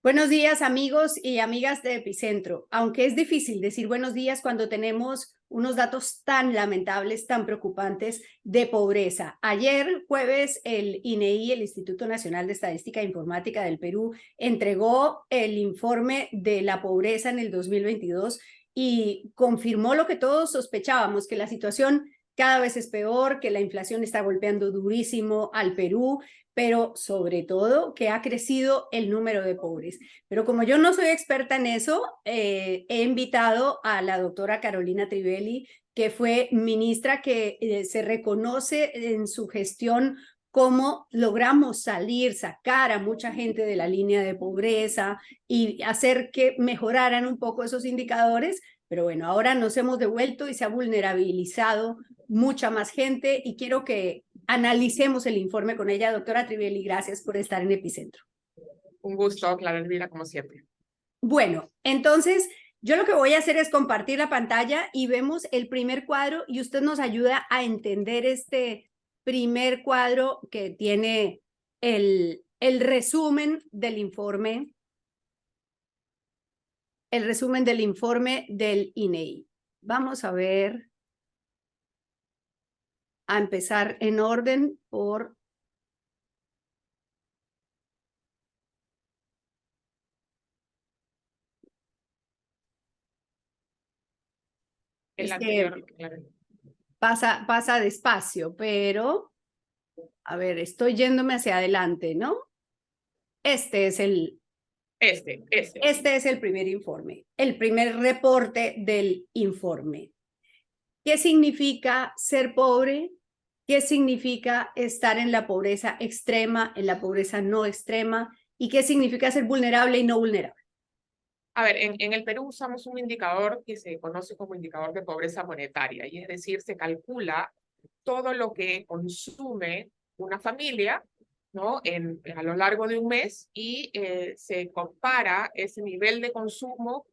Buenos días, amigos y amigas de Epicentro. Aunque es difícil decir buenos días cuando tenemos unos datos tan lamentables, tan preocupantes de pobreza. Ayer, jueves, el INEI, el Instituto Nacional de Estadística e Informática del Perú, entregó el informe de la pobreza en el 2022 y confirmó lo que todos sospechábamos, que la situación cada vez es peor, que la inflación está golpeando durísimo al Perú, pero sobre todo que ha crecido el número de pobres. Pero como yo no soy experta en eso, he invitado a la doctora Carolina Trivelli, que fue ministra que se reconoce en su gestión cómo logramos sacar a mucha gente de la línea de pobreza y hacer que mejoraran un poco esos indicadores. Pero bueno, ahora nos hemos devuelto y se ha vulnerabilizado mucha más gente y quiero que analicemos el informe con ella. Doctora Trivelli, gracias por estar en Epicentro. Un gusto, Clara Elvira, como siempre. Bueno, entonces yo lo que voy a hacer es compartir la pantalla y vemos el primer cuadro y usted nos ayuda a entender este primer cuadro que tiene el resumen del informe, del INEI. Vamos a ver, a empezar en orden por El anterior, pasa despacio, pero a ver, estoy yéndome hacia adelante, ¿no? Este es el primer informe, el primer reporte del informe. ¿Qué significa ser pobre? ¿Qué significa estar en la pobreza extrema, en la pobreza no extrema? ¿Y qué significa ser vulnerable y no vulnerable? A ver, en el Perú usamos un indicador que se conoce como indicador de pobreza monetaria, y es decir, se calcula todo lo que consume una familia, ¿no? A lo largo de un mes, y se compara ese nivel de consumo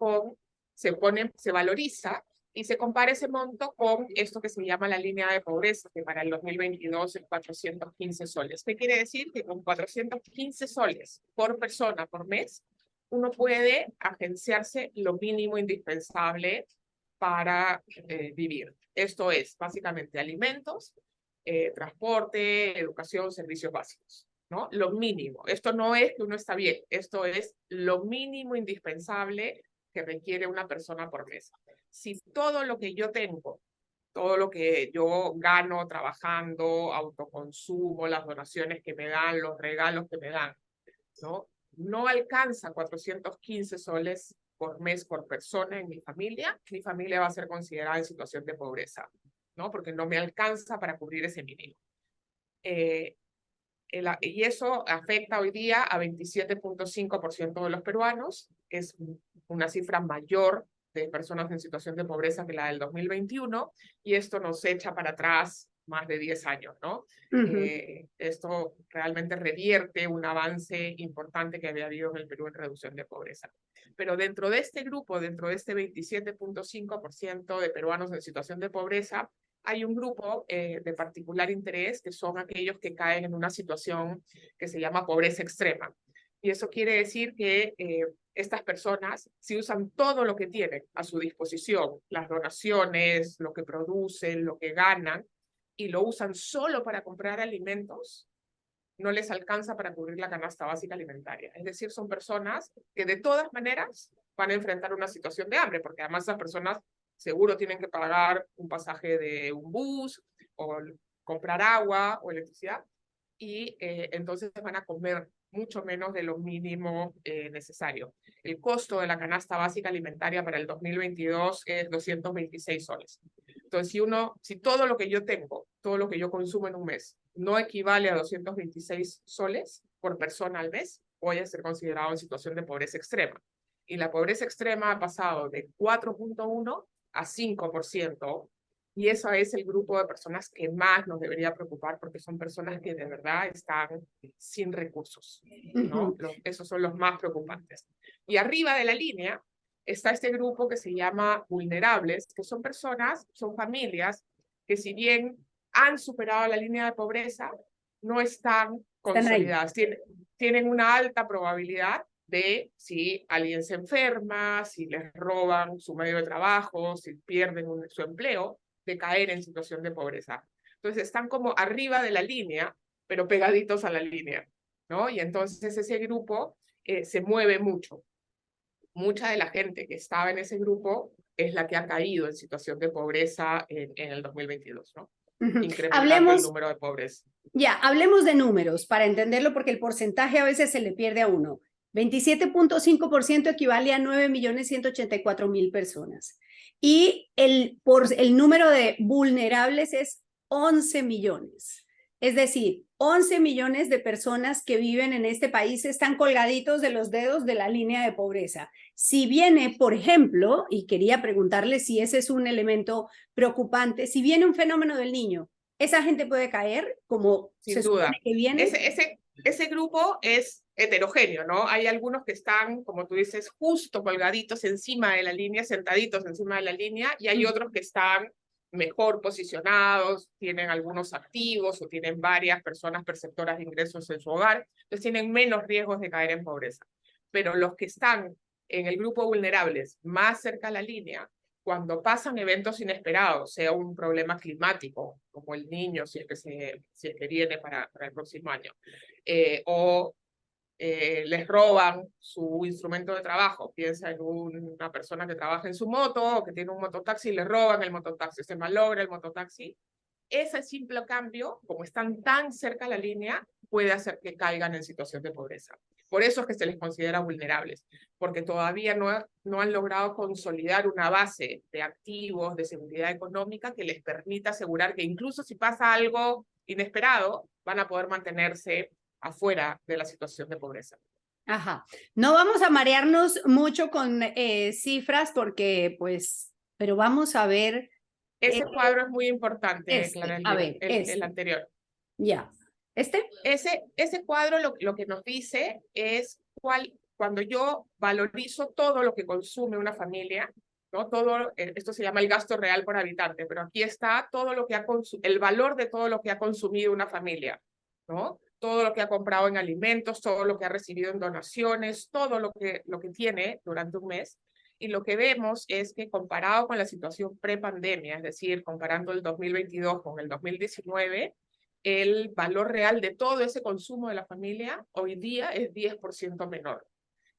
se valoriza y se compara ese monto con esto que se llama la línea de pobreza, que para el 2022 es 415 soles. ¿Qué quiere decir? Que con 415 soles por persona por mes, uno puede agenciarse lo mínimo indispensable para vivir. Esto es básicamente alimentos, transporte, educación, servicios básicos, ¿no? Lo mínimo. Esto no es que uno está bien, esto es lo mínimo indispensable que requiere una persona por mes. Si todo lo que yo tengo, todo lo que yo gano trabajando, autoconsumo, las donaciones que me dan, los regalos que me dan, no alcanza 415 soles por mes por persona en mi familia va a ser considerada en situación de pobreza, ¿no? Porque no me alcanza para cubrir ese mínimo. Y eso afecta hoy día a 27.5% de los peruanos, es una cifra mayor de personas en situación de pobreza que la del 2021, y esto nos echa para atrás más de 10 años, ¿no? Esto realmente revierte un avance importante que había habido en el Perú en reducción de pobreza. Pero dentro de este grupo, dentro de este 27.5% de peruanos en situación de pobreza, hay un grupo de particular interés, que son aquellos que caen en una situación que se llama pobreza extrema. Y eso quiere decir que estas personas, si usan todo lo que tienen a su disposición, las donaciones, lo que producen, lo que ganan, y lo usan solo para comprar alimentos, no les alcanza para cubrir la canasta básica alimentaria. Es decir, son personas que de todas maneras van a enfrentar una situación de hambre, porque además esas personas seguro tienen que pagar un pasaje de un bus, o comprar agua o electricidad, y entonces van a comer mucho menos de lo mínimo necesario. El costo de la canasta básica alimentaria para el 2022 es 226 soles. Entonces, si todo lo que yo tengo, todo lo que yo consumo en un mes, no equivale a 226 soles por persona al mes, voy a ser considerado en situación de pobreza extrema. Y la pobreza extrema ha pasado de 4.1 a 5%, y eso es el grupo de personas que más nos debería preocupar, porque son personas que de verdad están sin recursos, ¿no? Esos son los más preocupantes. Y arriba de la línea está este grupo que se llama vulnerables, que son personas, son familias que, si bien han superado la línea de pobreza, no están consolidadas. Tienen una alta probabilidad de si alguien se enferma, si les roban su medio de trabajo, si pierden su empleo, de caer en situación de pobreza. Entonces están como arriba de la línea, pero pegaditos a la línea, ¿no? Y entonces ese grupo se mueve mucho. Mucha de la gente que estaba en ese grupo es la que ha caído en situación de pobreza en el 2022, ¿no? Incrementando el número de pobres. Ya, hablemos de números para entenderlo, porque el porcentaje a veces se le pierde a uno. 27.5% equivale a 9.184.000 personas. Y el número de vulnerables es 11 millones. Es decir, 11 millones de personas que viven en este país están colgaditos de los dedos de la línea de pobreza. Si viene, por ejemplo, y quería preguntarle si ese es un elemento preocupante, si viene un fenómeno del Niño, ¿esa gente puede caer como sin duda que viene? Ese grupo es heterogéneo, ¿no? Hay algunos que están, como tú dices, justo colgaditos encima de la línea, sentaditos encima de la línea, y hay otros que están mejor posicionados, tienen algunos activos o tienen varias personas perceptoras de ingresos en su hogar, entonces tienen menos riesgos de caer en pobreza. Pero los que están en el grupo vulnerables, más cerca a la línea, cuando pasan eventos inesperados, sea un problema climático, como el Niño, si es que viene para el próximo año, o les roban su instrumento de trabajo. Piensa en una persona que trabaja en su moto o que tiene un mototaxi y le roban el mototaxi, se malogra el mototaxi. Ese simple cambio, como están tan cerca a la línea, puede hacer que caigan en situación de pobreza. Por eso es que se les considera vulnerables, porque todavía no han logrado consolidar una base de activos, de seguridad económica que les permita asegurar que incluso si pasa algo inesperado, van a poder mantenerse afuera de la situación de pobreza. Ajá. No vamos a marearnos mucho con cifras porque, pues, pero vamos a ver. Ese cuadro es muy importante, Clara, el anterior. Ya. Ese cuadro lo que nos dice es cuando yo valorizo todo lo que consume una familia, ¿no? Esto se llama el gasto real por habitante, pero aquí está todo lo que el valor de todo lo que ha consumido una familia, ¿no? Todo lo que ha comprado en alimentos, todo lo que ha recibido en donaciones, todo lo que tiene durante un mes. Y lo que vemos es que comparado con la situación pre-pandemia, es decir, comparando el 2022 con el 2019, el valor real de todo ese consumo de la familia hoy día es 10% menor.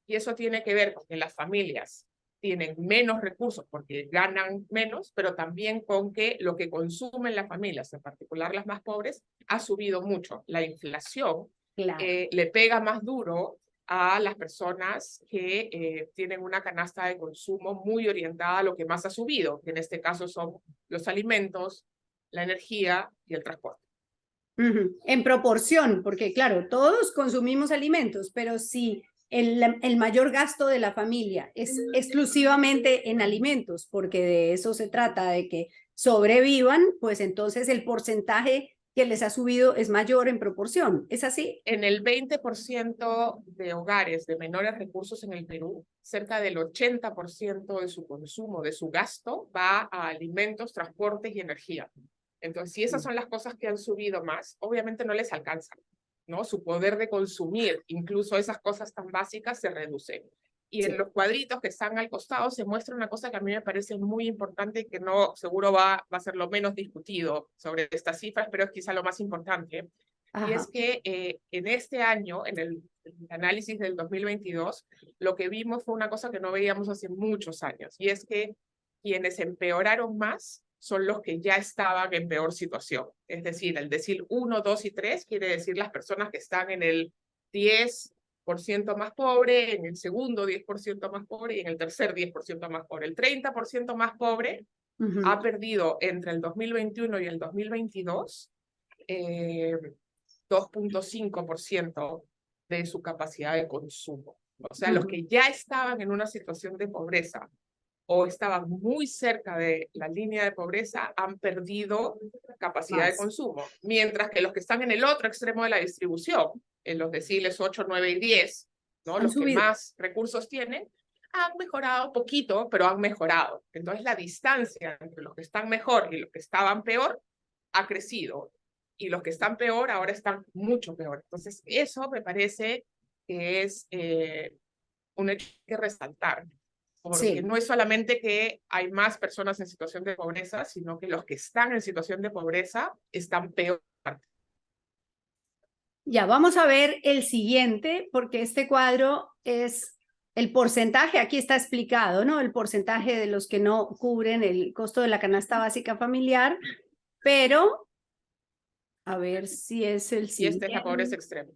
Y eso tiene que ver con que las familias tienen menos recursos porque ganan menos, pero también con que lo que consumen las familias, en particular las más pobres, ha subido mucho. La inflación le pega más duro a las personas que tienen una canasta de consumo muy orientada a lo que más ha subido, que en este caso son los alimentos, la energía y el transporte. En proporción, porque claro, todos consumimos alimentos, pero si el mayor gasto de la familia es exclusivamente en alimentos, porque de eso se trata, de que sobrevivan, pues entonces el porcentaje que les ha subido es mayor en proporción. ¿Es así? En el 20% de hogares de menores recursos en el Perú, cerca del 80% de su consumo, de su gasto, va a alimentos, transportes y energía. Entonces, si esas son las cosas que han subido más, obviamente no les alcanza, ¿no? Su poder de consumir, incluso esas cosas tan básicas, se reduce. Y en los cuadritos que están al costado se muestra una cosa que a mí me parece muy importante y que no seguro va a ser lo menos discutido sobre estas cifras, pero es quizá lo más importante. Y es que en este año, en el análisis del 2022, lo que vimos fue una cosa que no veíamos hace muchos años, y es que quienes empeoraron más son los que ya estaban en peor situación. Es decir, el decir 1, 2 y 3 quiere decir las personas que están en el 10% más pobre, en el segundo 10% más pobre y en el tercer 10% más pobre. El 30% más pobre ha perdido entre el 2021 y el 2022 2.5% de su capacidad de consumo. O sea, los que ya estaban en una situación de pobreza o estaban muy cerca de la línea de pobreza han perdido capacidad de consumo, mientras que los que están en el otro extremo de la distribución, en los deciles 8, 9 y 10, ¿no? Los que más recursos tienen, han mejorado poquito, pero han mejorado. Entonces la distancia entre los que están mejor y los que estaban peor ha crecido. Y los que están peor ahora están mucho peor. Entonces eso me parece que es un hecho que resaltar, porque Sí. no es solamente que hay más personas en situación de pobreza, sino que los que están en situación de pobreza están peor. Ya, vamos a ver el siguiente, porque este cuadro es el porcentaje, aquí está explicado, ¿no? El porcentaje de los que no cubren el costo de la canasta básica familiar, pero a ver si es el Y esta siguiente. es la pobreza extrema.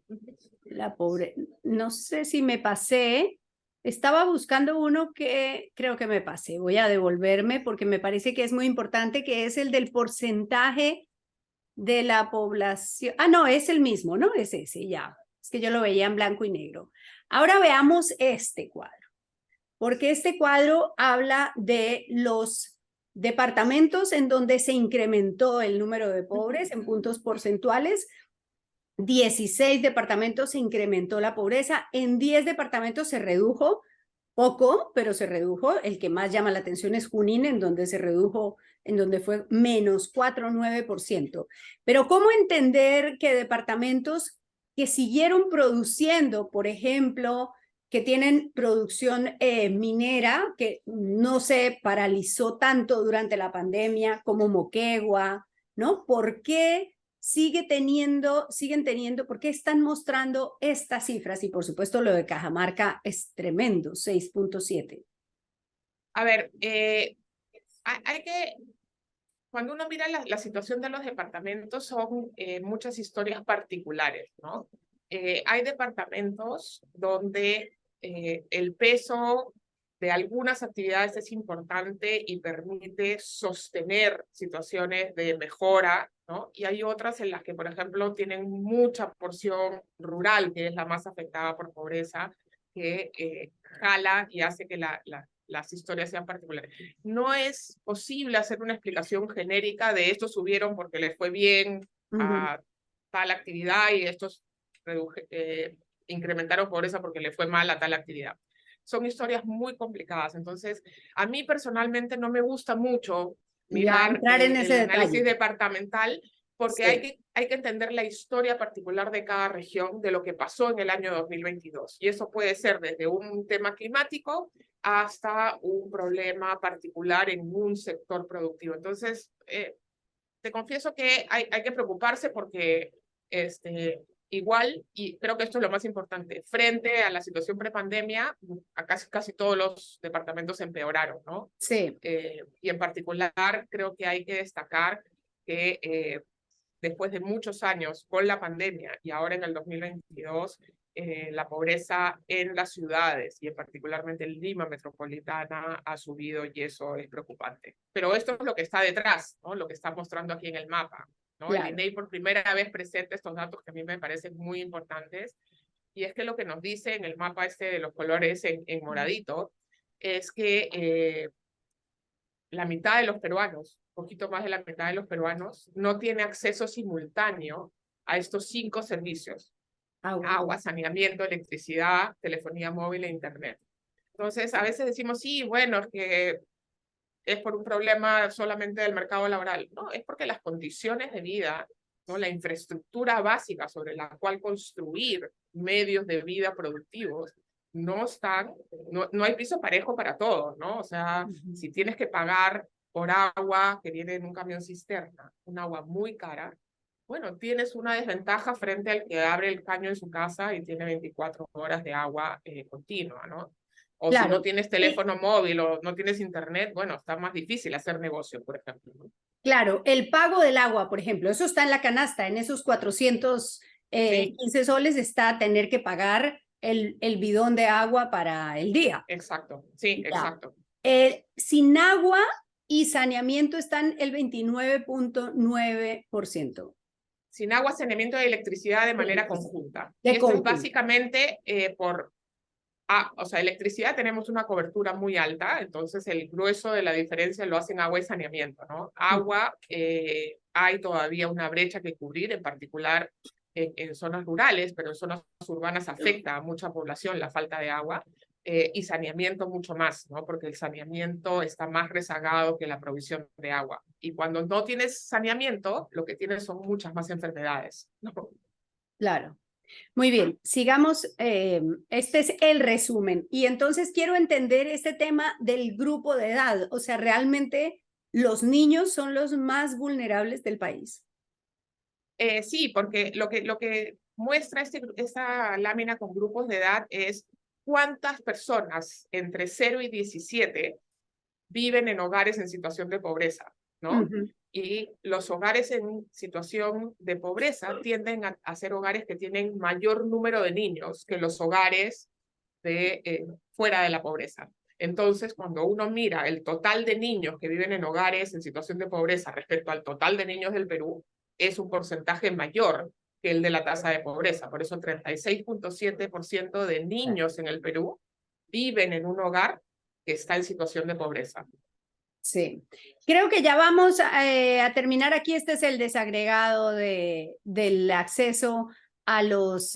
La pobre, no sé si me pasé, estaba buscando uno que creo que me pasé, voy a devolverme porque me parece que es muy importante, que es el del porcentaje de la población. Ah, no, es el mismo, ¿no? Es ese, ya. Es que yo lo veía en blanco y negro. Ahora veamos este cuadro, porque este cuadro habla de los departamentos en donde se incrementó el número de pobres en puntos porcentuales. 16 departamentos se incrementó la pobreza, en 10 departamentos se redujo poco, pero se redujo. El que más llama la atención es Junín, en donde se redujo, en donde fue menos 4,9%. Pero ¿cómo entender que departamentos que siguieron produciendo, por ejemplo, que tienen producción minera, que no se paralizó tanto durante la pandemia como Moquegua, ¿no? ¿Por qué siguen teniendo, por qué están mostrando estas cifras? Y por supuesto lo de Cajamarca es tremendo, 6,7. A ver, hay que, cuando uno mira la situación de los departamentos, son muchas historias particulares, ¿no? Hay departamentos donde el peso de algunas actividades es importante y permite sostener situaciones de mejora, ¿no? Y hay otras en las que, por ejemplo, tienen mucha porción rural, que es la más afectada por pobreza, que jala y hace que las historias sean particulares. No es posible hacer una explicación genérica de estos subieron porque les fue bien a tal actividad y estos incrementaron pobreza porque le fue mal a tal actividad. Son historias muy complicadas. Entonces, a mí personalmente no me gusta mucho mirar entrar en ese el análisis detalle. departamental, porque Sí. hay que entender la historia particular de cada región, de lo que pasó en el año 2022. Y eso puede ser desde un tema climático hasta un problema particular en un sector productivo. Entonces, te confieso que hay que preocuparse porque igual, y creo que esto es lo más importante, frente a la situación prepandemia, a casi todos los departamentos empeoraron, ¿no? Sí. Y en particular creo que hay que destacar que después de muchos años con la pandemia y ahora en el 2022, la pobreza en las ciudades y en particularmente en Lima metropolitana ha subido y eso es preocupante. Pero esto es lo que está detrás, ¿no? Lo que está mostrando aquí en el mapa, ¿no? Claro. El INEI por primera vez presenta estos datos que a mí me parecen muy importantes, y es que lo que nos dice en el mapa este de los colores en moradito es que la mitad de los peruanos, un poquito más de la mitad de los peruanos, no tiene acceso simultáneo a estos 5 servicios: agua, saneamiento, electricidad, telefonía móvil e internet. Entonces, a veces decimos, sí, bueno, es que es por un problema solamente del mercado laboral. No, es porque las condiciones de vida, ¿no? La infraestructura básica sobre la cual construir medios de vida productivos no están, no hay piso parejo para todos, ¿no? O sea, si tienes que pagar por agua que viene en un camión cisterna, un agua muy cara, bueno, tienes una desventaja frente al que abre el caño en su casa y tiene 24 horas de agua continua, ¿no? O si no Claro. tienes teléfono móvil o no tienes internet, bueno, está más difícil hacer negocio, por ejemplo, ¿no? Claro, el pago del agua, por ejemplo, eso está en la canasta, en esos 415 soles está tener que pagar el bidón de agua para el día. Exacto, sí, Ya. exacto. Sin agua y saneamiento están el 29,9%. Sin agua, saneamiento de electricidad de manera conjunta. De Y esto es conjunto. básicamente o sea, electricidad tenemos una cobertura muy alta, entonces el grueso de la diferencia lo hacen agua y saneamiento, ¿no? Agua, hay todavía una brecha que cubrir, en particular en zonas rurales, pero en zonas urbanas afecta a mucha población la falta de agua, y saneamiento mucho más, ¿no? Porque el saneamiento está más rezagado que la provisión de agua. Y cuando no tienes saneamiento, lo que tienes son muchas más enfermedades, ¿no? Claro. Muy bien, sigamos. Este es el resumen. Y entonces quiero entender este tema del grupo de edad. O sea, realmente los niños son los más vulnerables del país. Sí, porque lo que muestra esta lámina con grupos de edad es cuántas personas entre 0 y 17 viven en hogares en situación de pobreza, ¿no? Ujú. Y los hogares en situación de pobreza tienden a ser hogares que tienen mayor número de niños que los hogares fuera de la pobreza. Entonces, cuando uno mira el total de niños que viven en hogares en situación de pobreza respecto al total de niños del Perú, es un porcentaje mayor que el de la tasa de pobreza. Por eso, 36.7% de niños en el Perú viven en un hogar que está en situación de pobreza. Sí, creo que ya vamos a terminar aquí. Este es el desagregado del acceso a los,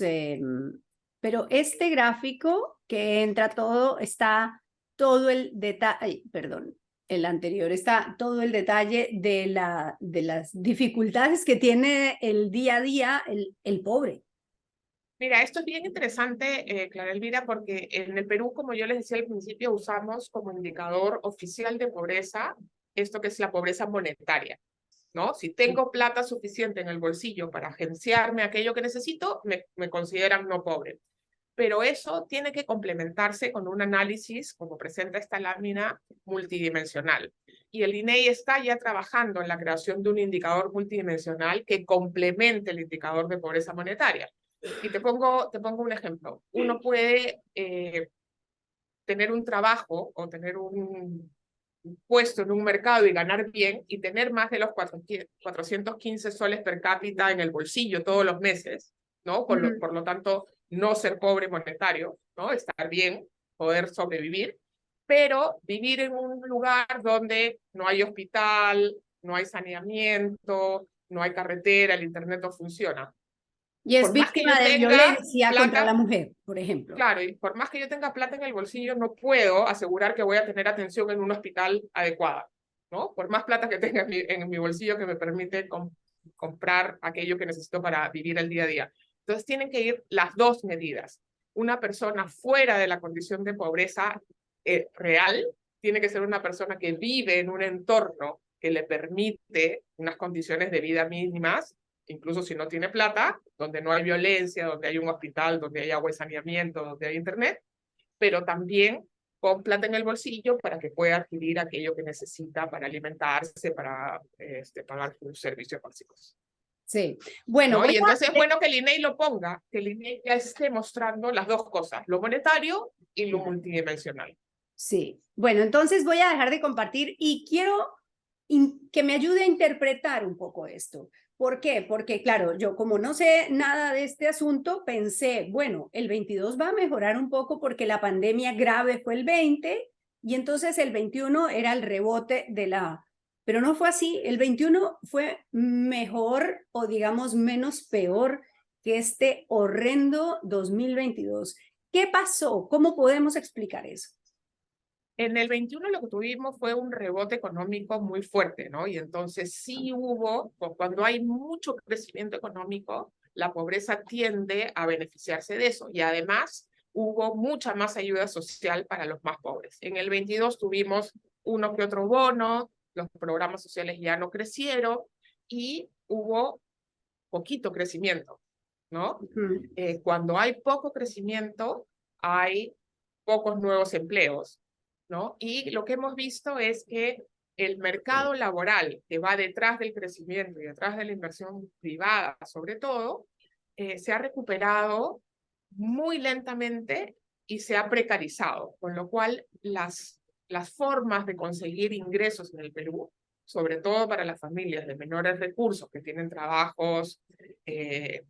pero este gráfico que entra todo, está todo el detalle, perdón, el anterior, está todo el detalle de las dificultades que tiene el día a día el pobre. Mira, esto es bien interesante, Clara Elvira, porque en el Perú, como yo les decía al principio, usamos como indicador oficial de pobreza esto que es la pobreza monetaria, ¿no? Si tengo plata suficiente en el bolsillo para agenciarme aquello que necesito, me consideran no pobre. Pero eso tiene que complementarse con un análisis, como presenta esta lámina, multidimensional. Y el INEI está ya trabajando en la creación de un indicador multidimensional que complemente el indicador de pobreza monetaria. Y te pongo un ejemplo. Uno puede tener un trabajo o tener un puesto en un mercado y ganar bien y tener más de los 415 soles per cápita en el bolsillo todos los meses, ¿no? Por lo tanto, no ser pobre monetario, ¿no? Estar bien, poder sobrevivir, pero vivir en un lugar donde no hay hospital, no hay saneamiento, no hay carretera, el internet no funciona. Y es Por más que yo víctima de tenga violencia contra la plata, mujer, por ejemplo. claro, y por más que yo tenga plata en el bolsillo, no puedo asegurar que voy a tener atención en un hospital adecuada, ¿no? Por más plata que tenga en mi bolsillo que me permite comprar aquello que necesito para vivir el día a día. Entonces tienen que ir las dos medidas. Una persona fuera de la condición de pobreza real tiene que ser una persona que vive en un entorno que le permite unas condiciones de vida mínimas, incluso si no tiene plata, donde no hay violencia, donde hay un hospital, donde hay agua y saneamiento, donde hay internet, pero también con plata en el bolsillo para que pueda adquirir aquello que necesita para alimentarse, para pagar sus servicios básicos. Sí, bueno, ¿No? voy Y entonces es a... bueno que el INEI lo ponga, que el INEI ya esté mostrando las dos cosas, lo monetario y lo multidimensional. Sí, bueno, entonces voy a dejar de compartir y quiero que me ayude a interpretar un poco esto. ¿Por qué? Porque, claro, yo como no sé nada de este asunto, pensé, bueno, el 22 va a mejorar un poco porque la pandemia grave fue el 20 y entonces el 21 era el rebote de la... Pero no fue así, el 21 fue mejor o digamos menos peor que este horrendo 2022. ¿Qué pasó? ¿Cómo podemos explicar eso? En el 21 lo que tuvimos fue un rebote económico muy fuerte, ¿no? Y entonces sí hubo, cuando hay mucho crecimiento económico, la pobreza tiende a beneficiarse de eso. Y además hubo mucha más ayuda social para los más pobres. En el 22 tuvimos uno que otro bono, los programas sociales ya no crecieron y hubo poquito crecimiento, ¿no? Cuando hay poco crecimiento, hay pocos nuevos empleos, ¿no? Y lo que hemos visto es que el mercado laboral que va detrás del crecimiento y detrás de la inversión privada, sobre todo, se ha recuperado muy lentamente y se ha precarizado, con lo cual las formas de conseguir ingresos en el Perú, sobre todo para las familias de menores recursos que tienen trabajos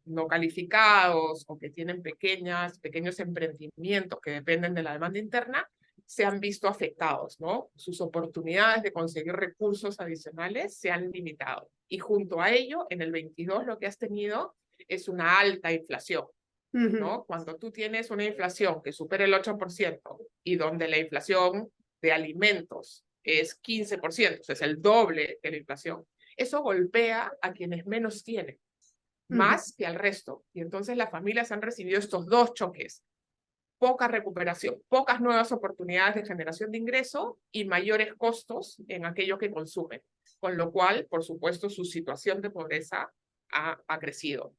no calificados o que tienen pequeños emprendimientos que dependen de la demanda interna, se han visto afectados, ¿no? Sus oportunidades de conseguir recursos adicionales se han limitado. Y junto a ello, en el 22 lo que has tenido es una alta inflación, ¿no? Cuando tú tienes una inflación que supera el 8% y donde la inflación de alimentos es 15%, o sea, es el doble de la inflación, eso golpea a quienes menos tienen. más que al resto. Y entonces las familias han recibido estos dos choques: poca recuperación, pocas nuevas oportunidades de generación de ingreso y mayores costos en aquello que consumen. Con lo cual, por supuesto, su situación de pobreza ha crecido,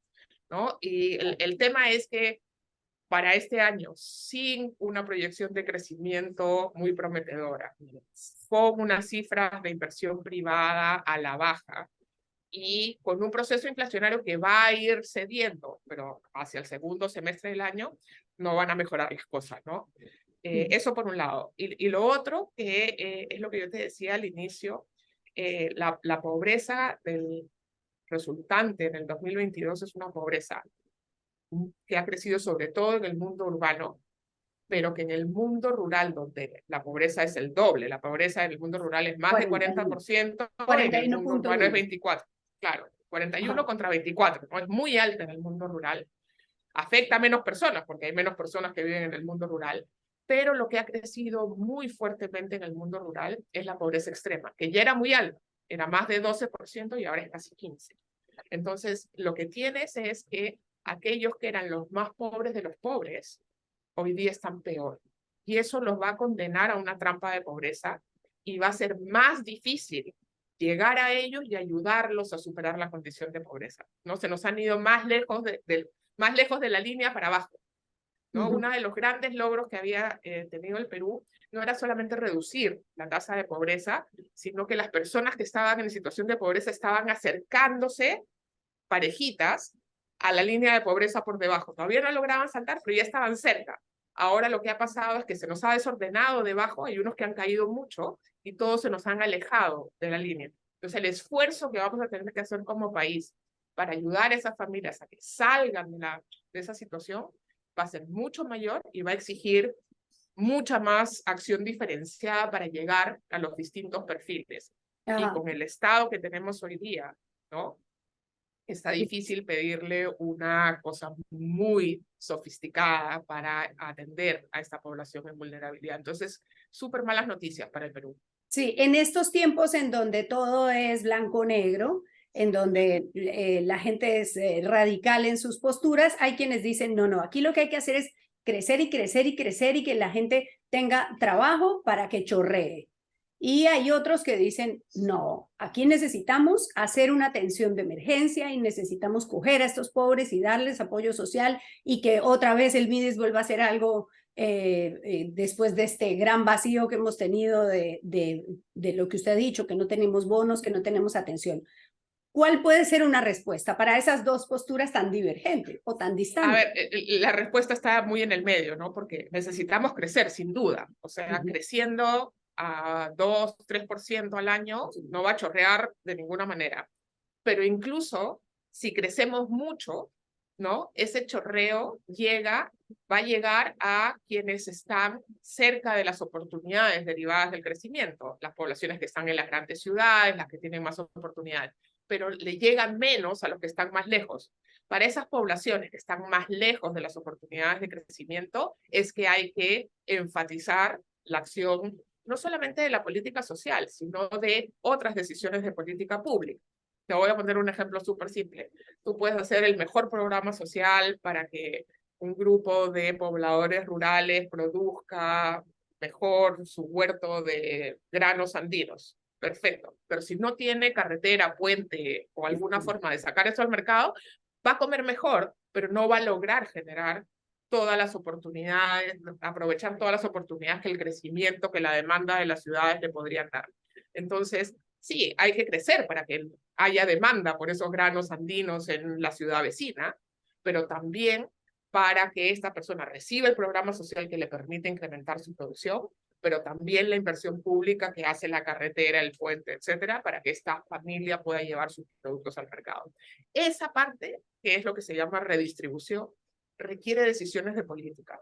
¿no? Y el tema es que para este año, sin una proyección de crecimiento muy prometedora, con unas cifras de inversión privada a la baja y con un proceso inflacionario que va a ir cediendo, pero hacia el segundo semestre del año no van a mejorar las cosas, ¿no? Eso por un lado. Y lo otro, que es lo que yo te decía al inicio, la pobreza del resultante en el 2022 es una pobreza que ha crecido sobre todo en el mundo urbano, pero que en el mundo rural, donde la pobreza es el doble, la pobreza en el mundo rural es más de 40%, en el mundo urbano es 24%. Claro, 41 contra 24, ¿no? Es muy alta en el mundo rural. Afecta a menos personas, porque hay menos personas que viven en el mundo rural, pero lo que ha crecido muy fuertemente en el mundo rural es la pobreza extrema, que ya era muy alta, era más de 12% y ahora es casi 15%. Entonces, lo que tienes es que aquellos que eran los más pobres de los pobres, hoy día están peor. Y eso los va a condenar a una trampa de pobreza y va a ser más difícil llegar a ellos y ayudarlos a superar la condición de pobreza, ¿no? Se nos han ido más lejos de la línea para abajo, ¿no? Uno de los grandes logros que había tenido el Perú no era solamente reducir la tasa de pobreza, sino que las personas que estaban en situación de pobreza estaban acercándose parejitas a la línea de pobreza por debajo. Todavía no lograban saltar, pero ya estaban cerca. Ahora lo que ha pasado es que se nos ha desordenado debajo, hay unos que han caído mucho y todos se nos han alejado de la línea. Entonces el esfuerzo que vamos a tener que hacer como país para ayudar a esas familias a que salgan de esa situación va a ser mucho mayor y va a exigir mucha más acción diferenciada para llegar a los distintos perfiles. Y con el Estado que tenemos hoy día, ¿no? Está difícil pedirle una cosa muy sofisticada para atender a esta población en vulnerabilidad. Entonces, súper malas noticias para el Perú. Sí, en estos tiempos en donde todo es blanco-negro, en donde la gente es radical en sus posturas, hay quienes dicen, no, no, aquí lo que hay que hacer es crecer y crecer y crecer y que la gente tenga trabajo para que chorree. Y hay otros que dicen, no, aquí necesitamos hacer una atención de emergencia y necesitamos coger a estos pobres y darles apoyo social y que otra vez el MIDES vuelva a ser algo después de este gran vacío que hemos tenido de lo que usted ha dicho, que no tenemos bonos, que no tenemos atención. ¿Cuál puede ser una respuesta para esas dos posturas tan divergentes o tan distantes? A ver, la respuesta está muy en el medio, ¿no? Porque necesitamos crecer, sin duda. O sea, creciendo a 2, 3% al año no va a chorrear de ninguna manera. Pero incluso si crecemos mucho, ¿no? Ese chorreo va a llegar a quienes están cerca de las oportunidades derivadas del crecimiento, las poblaciones que están en las grandes ciudades, las que tienen más oportunidades, pero le llegan menos a los que están más lejos. Para esas poblaciones que están más lejos de las oportunidades de crecimiento, es que hay que enfatizar la acción no solamente de la política social, sino de otras decisiones de política pública. Te voy a poner un ejemplo súper simple. Tú puedes hacer el mejor programa social para que un grupo de pobladores rurales produzca mejor su huerto de granos andinos. Perfecto. Pero si no tiene carretera, puente o alguna forma de sacar eso al mercado, va a comer mejor, pero no va a lograr generar todas las oportunidades, aprovechar todas las oportunidades que el crecimiento, que la demanda de las ciudades le podrían dar. Entonces, sí, hay que crecer para que haya demanda por esos granos andinos en la ciudad vecina, pero también para que esta persona reciba el programa social que le permite incrementar su producción, pero también la inversión pública que hace la carretera, el puente, etcétera, para que esta familia pueda llevar sus productos al mercado. Esa parte, que es lo que se llama redistribución, requiere decisiones de política.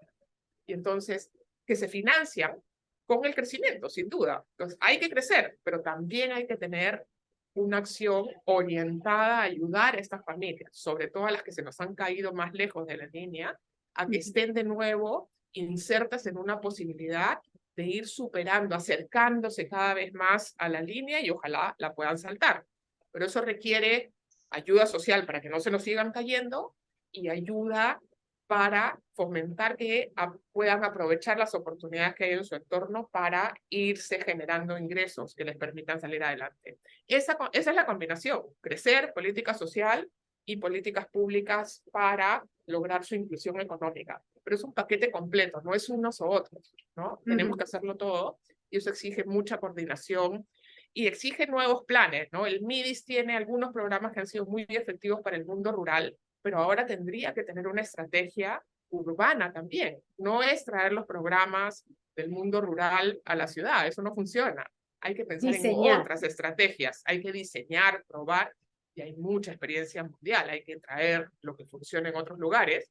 Y entonces, que se financian con el crecimiento, sin duda. Entonces, hay que crecer, pero también hay que tener una acción orientada a ayudar a estas familias, sobre todo a las que se nos han caído más lejos de la línea, a que estén de nuevo insertas en una posibilidad de ir superando, acercándose cada vez más a la línea y ojalá la puedan saltar. Pero eso requiere ayuda social para que no se nos sigan cayendo y ayuda para fomentar que puedan aprovechar las oportunidades que hay en su entorno para irse generando ingresos que les permitan salir adelante. Esa es la combinación, crecer, política social y políticas públicas para lograr su inclusión económica. Pero es un paquete completo, no es unos o otros, ¿no? Tenemos que hacerlo todo y eso exige mucha coordinación y exige nuevos planes, ¿no? El MIDIS tiene algunos programas que han sido muy efectivos para el mundo rural, pero ahora tendría que tener una estrategia urbana también. No es traer los programas del mundo rural a la ciudad, eso no funciona. Hay que pensar en otras estrategias, hay que diseñar, probar, y hay mucha experiencia mundial, hay que traer lo que funciona en otros lugares,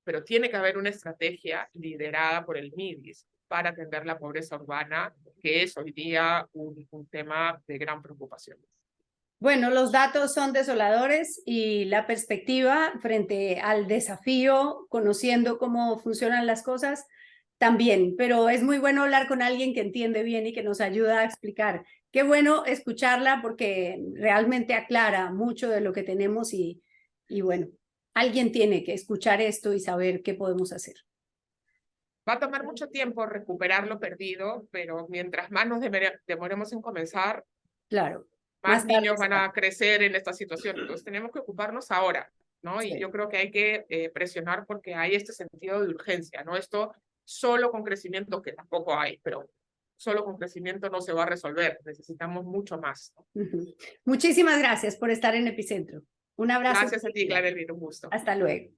pero tiene que haber una estrategia liderada por el MIDIS para atender la pobreza urbana, que es hoy día un tema de gran preocupación. Bueno, los datos son desoladores y la perspectiva frente al desafío, conociendo cómo funcionan las cosas, también, pero es muy bueno hablar con alguien que entiende bien y que nos ayuda a explicar. Qué bueno escucharla porque realmente aclara mucho de lo que tenemos y bueno, alguien tiene que escuchar esto y saber qué podemos hacer. Va a tomar mucho tiempo recuperar lo perdido, pero mientras más nos demoremos en comenzar, claro, más niños van a crecer en esta situación. Entonces tenemos que ocuparnos ahora, ¿no? Sí. Y yo creo que hay que presionar porque hay este sentido de urgencia, ¿no? Esto solo con crecimiento, que tampoco hay, pero solo con crecimiento no se va a resolver. Necesitamos mucho más, ¿no? Muchísimas gracias por estar en Epicentro. Un abrazo. Gracias a ti, Clara Elvira, un gusto. Hasta luego.